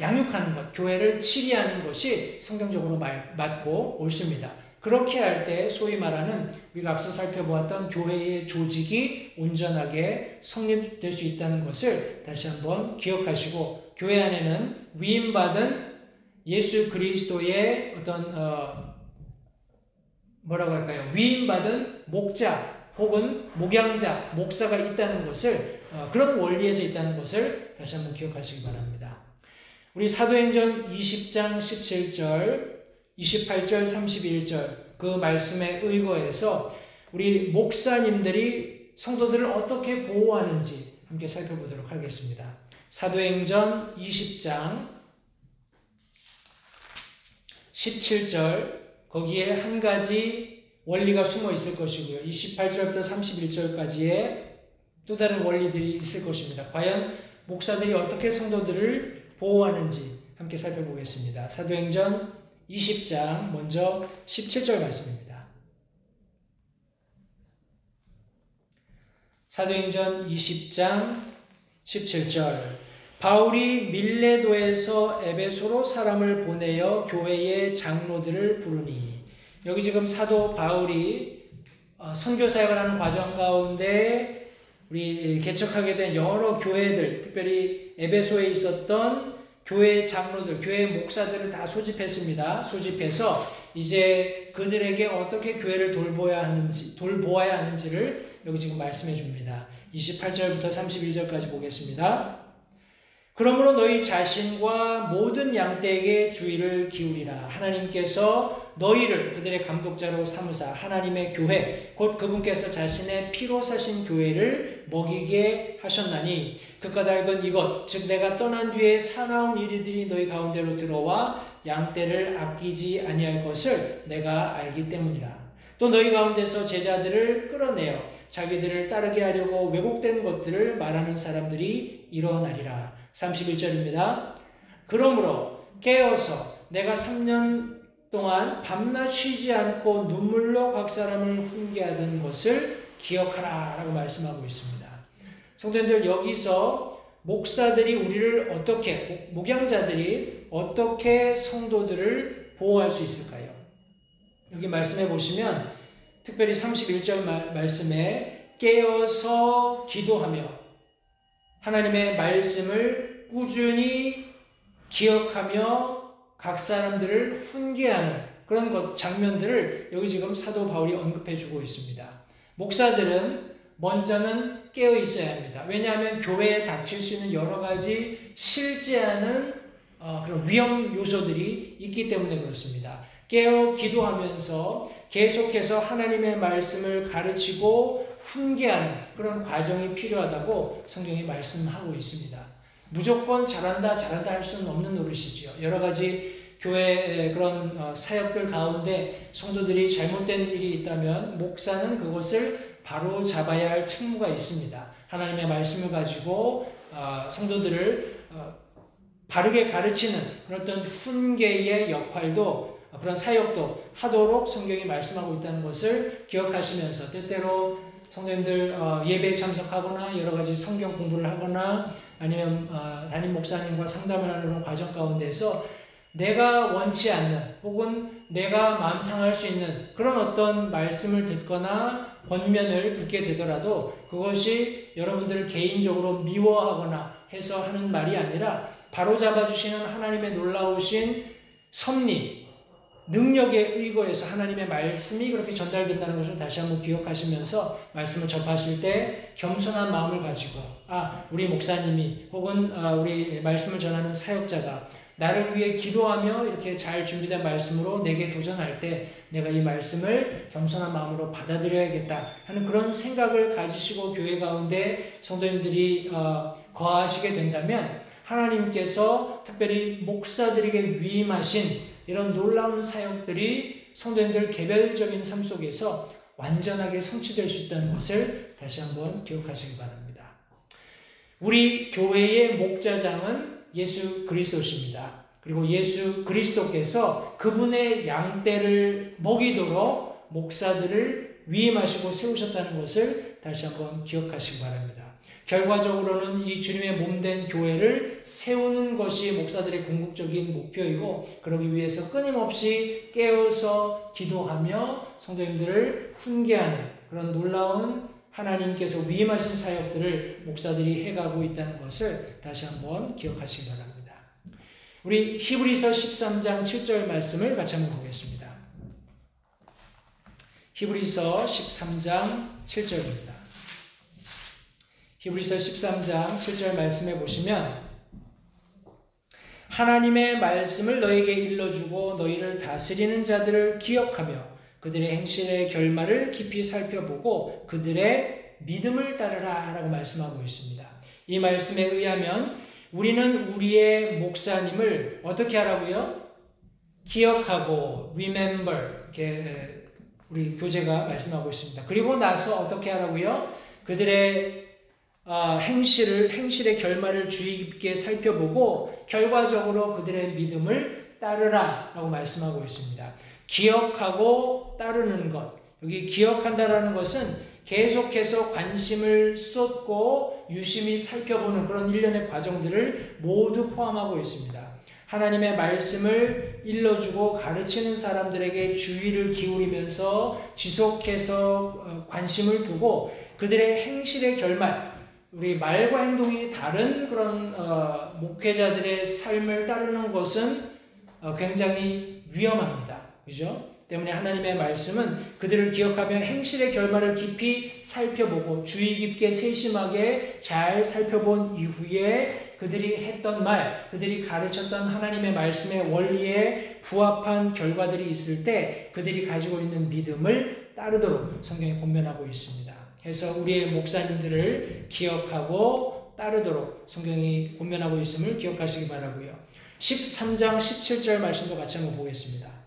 양육하는 것, 교회를 치리하는 것이 성경적으로 맞고 옳습니다. 그렇게 할 때 소위 말하는 우리가 앞서 살펴보았던 교회의 조직이 온전하게 성립될 수 있다는 것을 다시 한번 기억하시고, 교회 안에는 위임받은 예수 그리스도의 어떤 위임받은 목자 혹은 목양자, 목사가 있다는 것을, 그런 원리에서 있다는 것을 다시 한번 기억하시기 바랍니다. 우리 사도행전 20장 17절, 28절, 31절 그 말씀에 의거해서 우리 목사님들이 성도들을 어떻게 보호하는지 함께 살펴보도록 하겠습니다. 사도행전 20장 17절, 거기에 한 가지 원리가 숨어 있을 것이고요. 28절부터 31절까지의 또 다른 원리들이 있을 것입니다. 과연 목사들이 어떻게 성도들을 보호하는지 함께 살펴보겠습니다. 사도행전 20장 먼저 17절 말씀입니다. 사도행전 20장 17절, 바울이 밀레도에서 에베소로 사람을 보내어 교회의 장로들을 부르니. 여기 지금 사도 바울이 선교 사역을 하는 과정 가운데 우리 개척하게 된 여러 교회들, 특별히 에베소에 있었던 교회 장로들, 교회 목사들을 다 소집했습니다. 소집해서 이제 그들에게 어떻게 교회를 돌보아야 하는지를 여기 지금 말씀해 줍니다. 28절부터 31절까지 보겠습니다. 그러므로 너희 자신과 모든 양떼에게 주의를 기울이라. 하나님께서 너희를 그들의 감독자로 삼으사 하나님의 교회 곧 그분께서 자신의 피로 사신 교회를 먹이게 하셨나니 그 까닭은 이것 즉 내가 떠난 뒤에 사나운 이리들이 너희 가운데로 들어와 양떼를 아끼지 아니할 것을 내가 알기 때문이라. 또 너희 가운데서 제자들을 끌어내어 자기들을 따르게 하려고 왜곡된 것들을 말하는 사람들이 일어나리라. 31절입니다. 그러므로 깨어서 내가 3년 동안 밤낮 쉬지 않고 눈물로 각 사람을 훈계하던 것을 기억하라 라고 말씀하고 있습니다. 성도님들, 여기서 목사들이 우리를 어떻게, 목양자들이 어떻게 성도들을 보호할 수 있을까요? 여기 말씀해 보시면 특별히 31절 말씀에 깨어서 기도하며 하나님의 말씀을 꾸준히 기억하며 각 사람들을 훈계하는 그런 장면들을 여기 지금 사도 바울이 언급해 주고 있습니다. 목사들은 먼저는 깨어 있어야 합니다. 왜냐하면 교회에 닥칠 수 있는 여러 가지 실제하는 그런 위험 요소들이 있기 때문에 그렇습니다. 깨어 기도하면서 계속해서 하나님의 말씀을 가르치고 훈계하는 그런 과정이 필요하다고 성경이 말씀하고 있습니다. 무조건 잘한다 할 수는 없는 노릇이지요. 여러 가지 교회 그런 사역들 가운데 성도들이 잘못된 일이 있다면 목사는 그것을 바로 잡아야 할 책무가 있습니다. 하나님의 말씀을 가지고 성도들을 바르게 가르치는 그런 어떤 훈계의 역할도 그런 사역도 하도록 성경이 말씀하고 있다는 것을 기억하시면서 때때로 성도님들 예배에 참석하거나 여러 가지 성경 공부를 하거나 아니면 담임 목사님과 상담을 하는 과정 가운데서 내가 원치 않는 혹은 내가 마음 상할 수 있는 그런 어떤 말씀을 듣거나 권면을 듣게 되더라도 그것이 여러분들을 개인적으로 미워하거나 해서 하는 말이 아니라 바로잡아 주시는 하나님의 놀라우신 섭리, 능력에 의거해서 하나님의 말씀이 그렇게 전달된다는 것을 다시 한번 기억하시면서 말씀을 접하실 때 겸손한 마음을 가지고 우리 목사님이 혹은 우리 말씀을 전하는 사역자가 나를 위해 기도하며 이렇게 잘 준비된 말씀으로 내게 도전할 때 내가 이 말씀을 겸손한 마음으로 받아들여야겠다 하는 그런 생각을 가지시고 교회 가운데 성도님들이 거하시게 된다면 하나님께서 특별히 목사들에게 위임하신 이런 놀라운 사역들이 성도님들 개별적인 삶 속에서 완전하게 성취될 수 있다는 것을 다시 한번 기억하시기 바랍니다. 우리 교회의 목자장은 예수 그리스도십니다. 그리고 예수 그리스도께서 그분의 양떼를 먹이도록 목사들을 위임하시고 세우셨다는 것을 다시 한번 기억하시기 바랍니다. 결과적으로는 이 주님의 몸된 교회를 세우는 것이 목사들의 궁극적인 목표이고 그러기 위해서 끊임없이 깨어서 기도하며 성도님들을 훈계하는 그런 놀라운 하나님께서 위임하신 사역들을 목사들이 해가고 있다는 것을 다시 한번 기억하시기 바랍니다. 우리 히브리서 13장 7절 말씀을 같이 한번 보겠습니다. 히브리서 13장 7절입니다. 히브리서 13장 7절 말씀에 보시면 하나님의 말씀을 너에게 일러주고 너희를 다스리는 자들을 기억하며 그들의 행실의 결말을 깊이 살펴보고 그들의 믿음을 따르라 라고 말씀하고 있습니다. 이 말씀에 의하면 우리는 우리의 목사님을 어떻게 하라고요? 기억하고 remember 이렇게 우리 교재가 말씀하고 있습니다. 그리고 나서 어떻게 하라고요? 그들의 행실의 결말을 주의 깊게 살펴보고 결과적으로 그들의 믿음을 따르라 라고 말씀하고 있습니다. 기억하고 따르는 것. 여기 기억한다라는 것은 계속해서 관심을 쏟고 유심히 살펴보는 그런 일련의 과정들을 모두 포함하고 있습니다. 하나님의 말씀을 일러주고 가르치는 사람들에게 주의를 기울이면서 지속해서 관심을 두고 그들의 행실의 결말, 우리 말과 행동이 다른 그런 목회자들의 삶을 따르는 것은 굉장히 위험합니다. 그죠? 때문에 하나님의 말씀은 그들을 기억하며 행실의 결말을 깊이 살펴보고 주의 깊게 세심하게 잘 살펴본 이후에 그들이 했던 말, 그들이 가르쳤던 하나님의 말씀의 원리에 부합한 결과들이 있을 때 그들이 가지고 있는 믿음을 따르도록 성경이 권면하고 있습니다. 그래서 우리의 목사님들을 기억하고 따르도록 성경이 권면하고 있음을 기억하시기 바라고요. 13장 17절 말씀도 같이 한번 보겠습니다.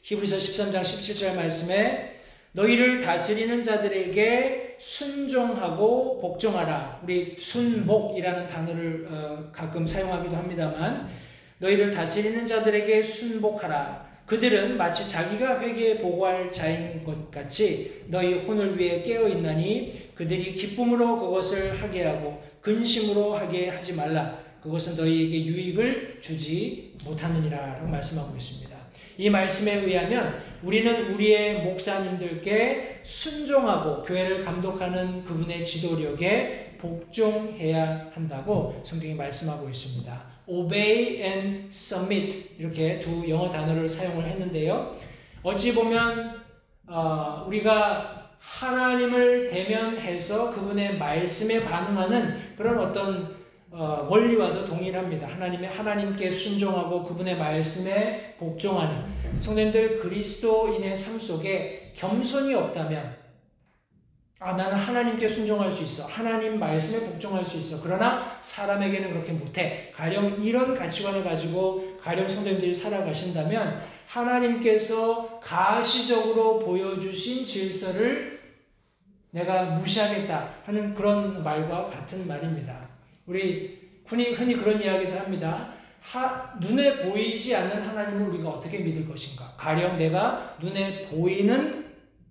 히브리서 13장 17절 말씀에 너희를 다스리는 자들에게 순종하고 복종하라. 우리 순복이라는 단어를 가끔 사용하기도 합니다만 너희를 다스리는 자들에게 순복하라. 그들은 마치 자기가 회개에 보고할 자인 것 같이 너희 혼을 위해 깨어있나니 그들이 기쁨으로 그것을 하게 하고 근심으로 하게 하지 말라. 그것은 너희에게 유익을 주지 못하느니라 라고 말씀하고 있습니다. 이 말씀에 의하면 우리는 우리의 목사님들께 순종하고 교회를 감독하는 그분의 지도력에 복종해야 한다고 성경이 말씀하고 있습니다. Obey and submit 이렇게 두 영어 단어를 사용을 했는데요. 어찌 보면 우리가 하나님을 대면해서 그분의 말씀에 반응하는 그런 어떤 원리와도 동일합니다. 하나님께 순종하고 그분의 말씀에 복종하는 성도님들 그리스도인의 삶 속에 겸손이 없다면 나는 하나님께 순종할 수 있어. 하나님 말씀에 복종할 수 있어. 그러나 사람에게는 그렇게 못해. 가령 이런 가치관을 가지고 가령 성도님들이 살아가신다면 하나님께서 가시적으로 보여주신 질서를 내가 무시하겠다 하는 그런 말과 같은 말입니다. 우리 흔히 그런 이야기들 합니다. 눈에 보이지 않는 하나님을 우리가 어떻게 믿을 것인가? 가령 내가 눈에 보이는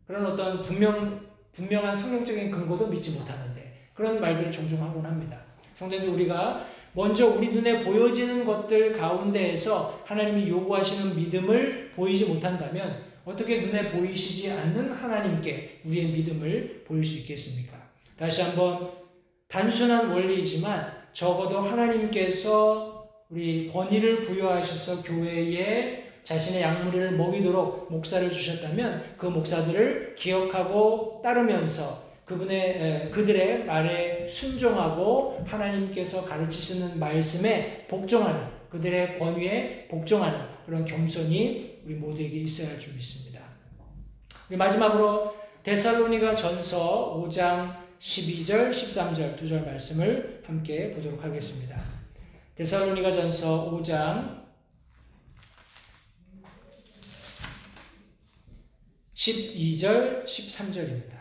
그런 어떤 분명한 성경적인 근거도 믿지 못하는데 그런 말들을 종종 하곤 합니다. 성도님들 우리가 먼저 우리 눈에 보여지는 것들 가운데에서 하나님이 요구하시는 믿음을 보이지 못한다면 어떻게 눈에 보이시지 않는 하나님께 우리의 믿음을 보일 수 있겠습니까? 다시 한번 단순한 원리이지만 적어도 하나님께서 우리 권위를 부여하셔서 교회에 자신의 양무리를 먹이도록 목사를 주셨다면 그 목사들을 기억하고 따르면서 그들의 말에 순종하고 하나님께서 가르치시는 말씀에 복종하는 그들의 권위에 복종하는 그런 겸손이 우리 모두에게 있어야 할 줄 믿습니다. 마지막으로 데살로니가 전서 5장 12절, 13절 두 절 말씀을 함께 보도록 하겠습니다. 데살로니가 전서 5장 12절, 13절입니다.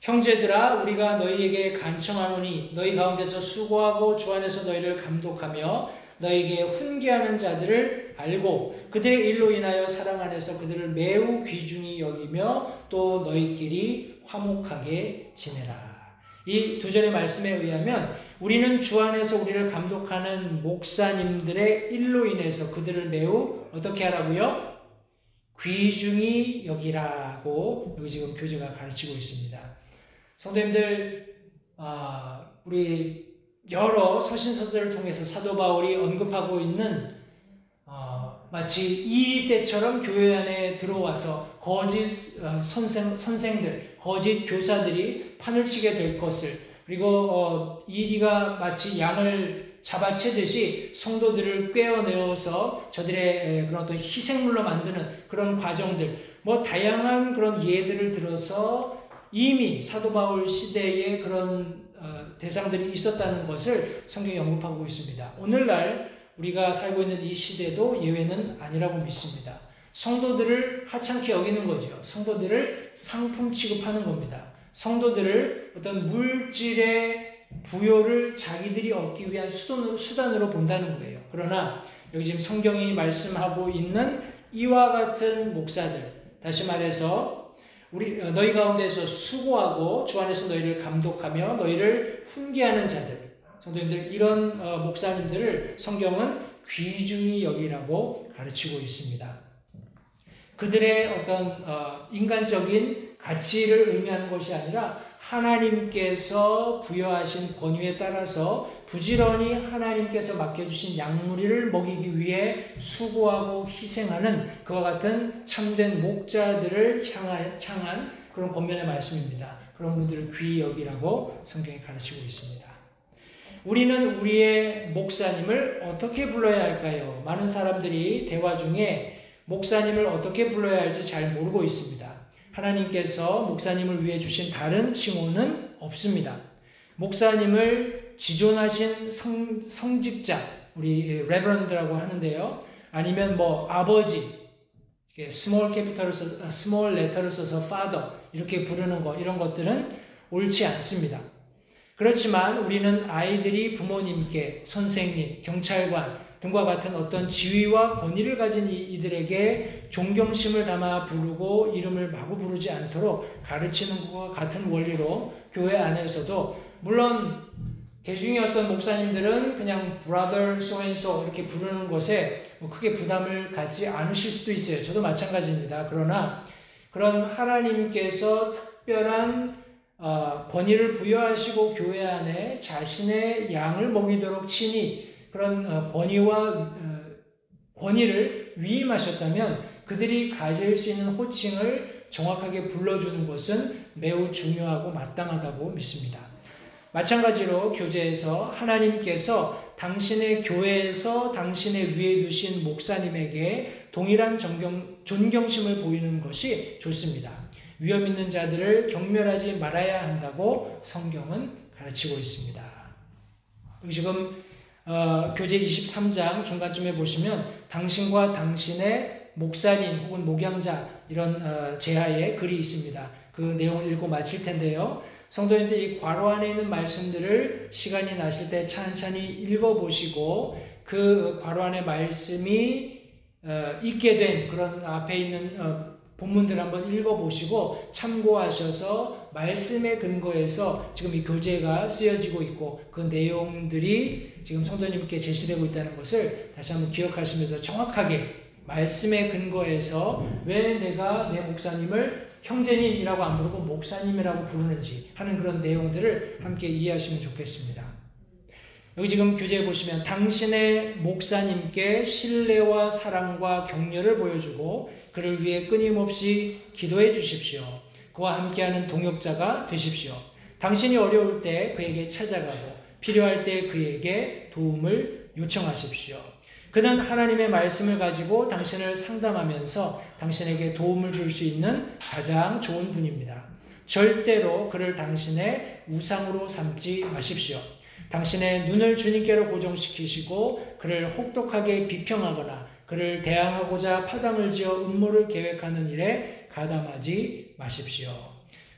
형제들아 우리가 너희에게 간청하노니 너희 가운데서 수고하고 주 안에서 너희를 감독하며 너희에게 훈계하는 자들을 알고 그들의 일로 인하여 사랑 안에서 그들을 매우 귀중히 여기며 또 너희끼리 화목하게 지내라. 이 두 절의 말씀에 의하면 우리는 주 안에서 우리를 감독하는 목사님들의 일로 인해서 그들을 매우 어떻게 하라고요? 귀중히 여기라고 여기 지금 교재가 가르치고 있습니다. 성도님들 우리 여러 서신서들을 통해서 사도 바울이 언급하고 있는 마치 이 때처럼 교회 안에 들어와서 거짓 선생들, 거짓 교사들이 판을 치게 될 것을 그리고 이리가 마치 양을 잡아채듯이 성도들을 꿰어내어서 저들의 그런 어떤 희생물로 만드는 그런 과정들, 다양한 그런 예들을 들어서 이미 사도 바울 시대에 그런 대상들이 있었다는 것을 성경이 언급하고 있습니다. 오늘날 우리가 살고 있는 이 시대도 예외는 아니라고 믿습니다. 성도들을 하찮게 여기는 거죠. 성도들을 상품 취급하는 겁니다. 성도들을 어떤 물질의 부요를 자기들이 얻기 위한 수단으로 본다는 거예요. 그러나 여기 지금 성경이 말씀하고 있는 이와 같은 목사들, 다시 말해서 너희 가운데서 수고하고 주 안에서 너희를 감독하며 너희를 훈계하는 자들, 성도님들, 이런 목사님들을 성경은 귀중히 여기라고 가르치고 있습니다. 그들의 어떤 인간적인 가치를 의미하는 것이 아니라 하나님께서 부여하신 권위에 따라서 부지런히 하나님께서 맡겨주신 양무리를 먹이기 위해 수고하고 희생하는 그와 같은 참된 목자들을 향한 그런 권면의 말씀입니다. 그런 분들을 귀히 여기라고 성경이 가르치고 있습니다. 우리는 우리의 목사님을 어떻게 불러야 할까요? 많은 사람들이 대화 중에 목사님을 어떻게 불러야 할지 잘 모르고 있습니다. 하나님께서 목사님을 위해 주신 다른 칭호는 없습니다. 목사님을 지존하신 성직자, 우리 레버런드라고 하는데요. 아니면 아버지, 스몰 레터를 써서 father 이렇게 부르는 것, 이런 것들은 옳지 않습니다. 그렇지만 우리는 아이들이 부모님께 선생님, 경찰관 등과 같은 어떤 지위와 권위를 가진 이들에게 존경심을 담아 부르고 이름을 마구 부르지 않도록 가르치는 것과 같은 원리로 교회 안에서도, 물론 개중의 어떤 목사님들은 그냥 brother so and so 이렇게 부르는 것에 크게 부담을 갖지 않으실 수도 있어요. 저도 마찬가지입니다. 그러나 그런 하나님께서 특별한 권위를 부여하시고 교회 안에 자신의 양을 먹이도록 친히 그런 권위를 위임하셨다면 그들이 가질 수 있는 호칭을 정확하게 불러주는 것은 매우 중요하고 마땅하다고 믿습니다. 마찬가지로 교제에서 하나님께서 당신의 교회에서 당신의 위에 두신 목사님에게 동일한 존경심을 보이는 것이 좋습니다. 위험 있는 자들을 경멸하지 말아야 한다고 성경은 가르치고 있습니다. 지금 교제 23장 중간쯤에 보시면 당신과 당신의 목사님 혹은 목양자 이런 제하의 글이 있습니다. 그 내용을 읽고 마칠 텐데요. 성도님들, 이 괄호 안에 있는 말씀들을 시간이 나실 때 찬찬히 읽어보시고 그 괄호 안에 말씀이 있게 된 그런 앞에 있는 본문들 한번 읽어보시고 참고하셔서 말씀의 근거에서 지금 이 교재가 쓰여지고 있고 그 내용들이 지금 성도님께 제시되고 있다는 것을 다시 한번 기억하시면서 정확하게 말씀의 근거에서 왜 내가 내 목사님을 형제님이라고 안 부르고 목사님이라고 부르는지 하는 그런 내용들을 함께 이해하시면 좋겠습니다. 여기 지금 교재에 보시면 당신의 목사님께 신뢰와 사랑과 격려를 보여주고 그를 위해 끊임없이 기도해 주십시오. 그와 함께하는 동역자가 되십시오. 당신이 어려울 때 그에게 찾아가고 필요할 때 그에게 도움을 요청하십시오. 그는 하나님의 말씀을 가지고 당신을 상담하면서 당신에게 도움을 줄 수 있는 가장 좋은 분입니다. 절대로 그를 당신의 우상으로 삼지 마십시오. 당신의 눈을 주님께로 고정시키시고 그를 혹독하게 비평하거나 그를 대항하고자 파당을 지어 음모를 계획하는 일에 가담하지 마십시오.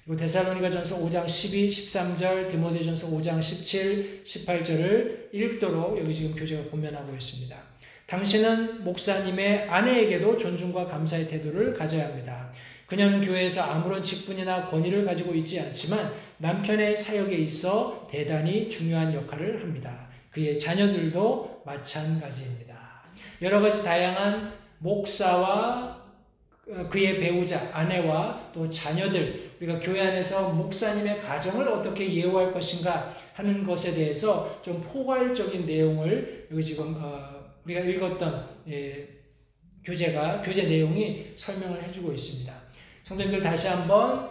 그리고 데살로니가전서 5장 12, 13절, 디모데전서 5장 17, 18절을 읽도록 여기 지금 교재가 권면하고 있습니다. 당신은 목사님의 아내에게도 존중과 감사의 태도를 가져야 합니다. 그녀는 교회에서 아무런 직분이나 권위를 가지고 있지 않지만 남편의 사역에 있어 대단히 중요한 역할을 합니다. 그의 자녀들도 마찬가지입니다. 여러 가지 다양한 목사와 그의 배우자, 아내와 또 자녀들, 우리가 교회 안에서 목사님의 가정을 어떻게 예우할 것인가 하는 것에 대해서 좀 포괄적인 내용을 여기 지금 우리가 읽었던 교재 내용이 설명을 해주고 있습니다. 성도님들, 다시 한번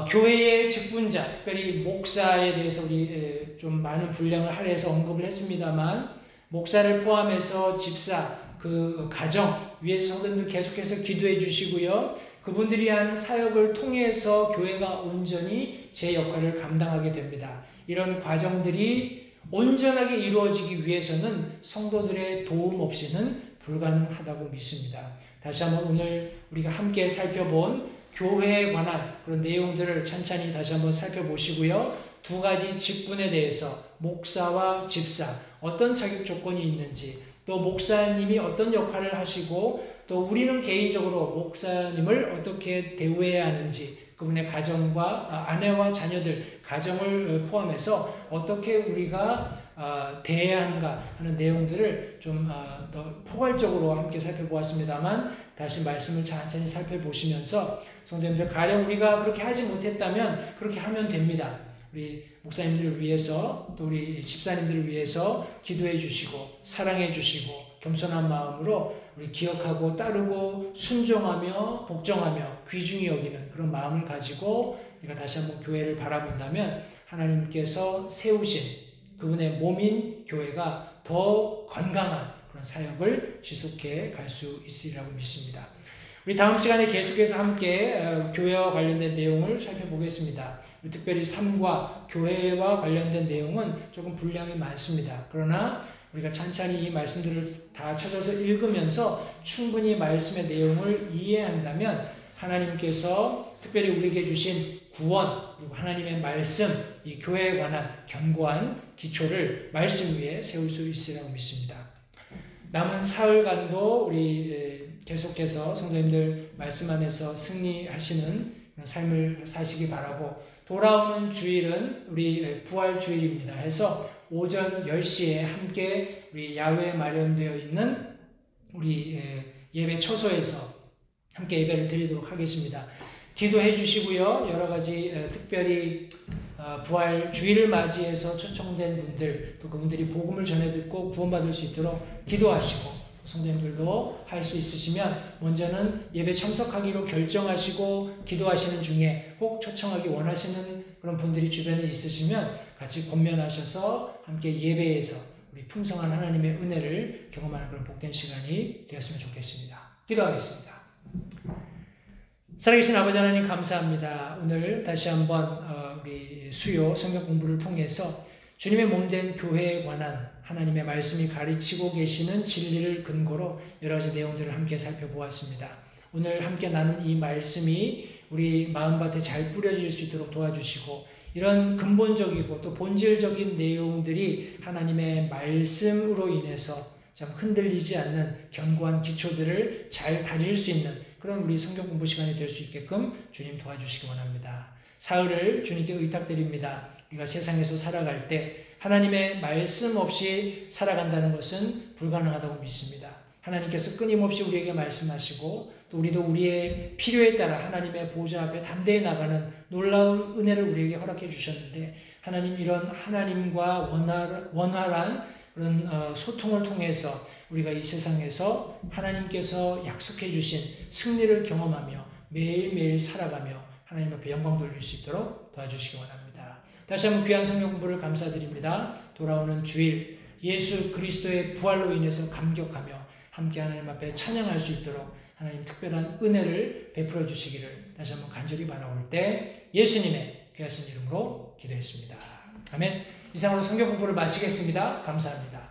교회의 직분자, 특별히 목사에 대해서 우리 좀 많은 분량을 할애해서 언급을 했습니다만 목사를 포함해서 집사, 그 가정 위에서 성도님들 계속해서 기도해 주시고요. 그분들이 하는 사역을 통해서 교회가 온전히 제 역할을 감당하게 됩니다. 이런 과정들이 온전하게 이루어지기 위해서는 성도들의 도움 없이는 불가능하다고 믿습니다. 다시 한번 오늘 우리가 함께 살펴본 교회에 관한 그런 내용들을 찬찬히 다시 한번 살펴보시고요. 두 가지 직분에 대해서 목사와 집사 어떤 자격 조건이 있는지, 또 목사님이 어떤 역할을 하시고 또 우리는 개인적으로 목사님을 어떻게 대우해야 하는지, 그분의 가정과 아내와 자녀들, 가정을 포함해서 어떻게 우리가 대해야 하는가 하는 내용들을 좀 더 포괄적으로 함께 살펴보았습니다만, 다시 말씀을 천천히 살펴보시면서 성도님들, 가령 우리가 그렇게 하지 못했다면 그렇게 하면 됩니다. 우리 목사님들을 위해서, 또 우리 집사님들을 위해서 기도해 주시고 사랑해 주시고 겸손한 마음으로 우리 기억하고 따르고 순종하며 복종하며 귀중히 여기는 그런 마음을 가지고 우리가 다시 한번 교회를 바라본다면 하나님께서 세우신 그분의 몸인 교회가 더 건강한 그런 사역을 지속해 갈 수 있으리라고 믿습니다. 우리 다음 시간에 계속해서 함께 교회와 관련된 내용을 살펴보겠습니다. 특별히 삶과 교회와 관련된 내용은 조금 분량이 많습니다. 그러나 우리가 찬찬히 이 말씀들을 다 찾아서 읽으면서 충분히 말씀의 내용을 이해한다면 하나님께서 특별히 우리에게 주신 구원, 그리고 하나님의 말씀, 이 교회에 관한 견고한 기초를 말씀 위에 세울 수 있으리라고 믿습니다. 남은 사흘간도 우리 계속해서 성도님들 말씀 안에서 승리하시는 삶을 사시기 바라고, 돌아오는 주일은 우리 부활주일입니다. 해서 오전 10시에 함께 우리 야외에 마련되어 있는 우리 예배 처소에서 함께 예배를 드리도록 하겠습니다. 기도해 주시고요. 여러 가지 특별히 부활 주일을 맞이해서 초청된 분들, 또 그분들이 복음을 전해 듣고 구원받을 수 있도록 기도하시고, 성도님들도 할 수 있으시면 먼저는 예배 참석하기로 결정하시고 기도하시는 중에 혹 초청하기 원하시는 그런 분들이 주변에 있으시면 같이 권면하셔서 함께 예배에서 우리 풍성한 하나님의 은혜를 경험하는 그런 복된 시간이 되었으면 좋겠습니다. 기도하겠습니다. 살아계신 아버지 하나님, 감사합니다. 오늘 다시 한번 우리 수요 성경 공부를 통해서 주님의 몸된 교회에 관한 하나님의 말씀이 가르치고 계시는 진리를 근거로 여러 가지 내용들을 함께 살펴보았습니다. 오늘 함께 나눈 이 말씀이 우리 마음밭에 잘 뿌려질 수 있도록 도와주시고, 이런 근본적이고 또 본질적인 내용들이 하나님의 말씀으로 인해서 참 흔들리지 않는 견고한 기초들을 잘 다질 수 있는 그런 우리 성경 공부 시간이 될 수 있게끔 주님 도와주시기 원합니다. 사흘을 주님께 의탁드립니다. 우리가 세상에서 살아갈 때 하나님의 말씀 없이 살아간다는 것은 불가능하다고 믿습니다. 하나님께서 끊임없이 우리에게 말씀하시고, 또 우리도 우리의 필요에 따라 하나님의 보좌 앞에 담대히 나가는 놀라운 은혜를 우리에게 허락해 주셨는데, 하나님, 이런 하나님과 원활한 그런 소통을 통해서 우리가 이 세상에서 하나님께서 약속해 주신 승리를 경험하며 매일매일 살아가며 하나님 앞에 영광 돌릴 수 있도록 도와주시기 원합니다. 다시 한번 귀한 성경 공부를 감사드립니다. 돌아오는 주일 예수 그리스도의 부활로 인해서 감격하며 함께 하나님 앞에 찬양할 수 있도록 하나님 특별한 은혜를 베풀어 주시기를 다시 한번 간절히 바라올 때 예수님의 귀하신 이름으로 기도했습니다. 아멘. 이상으로 성경 공부를 마치겠습니다. 감사합니다.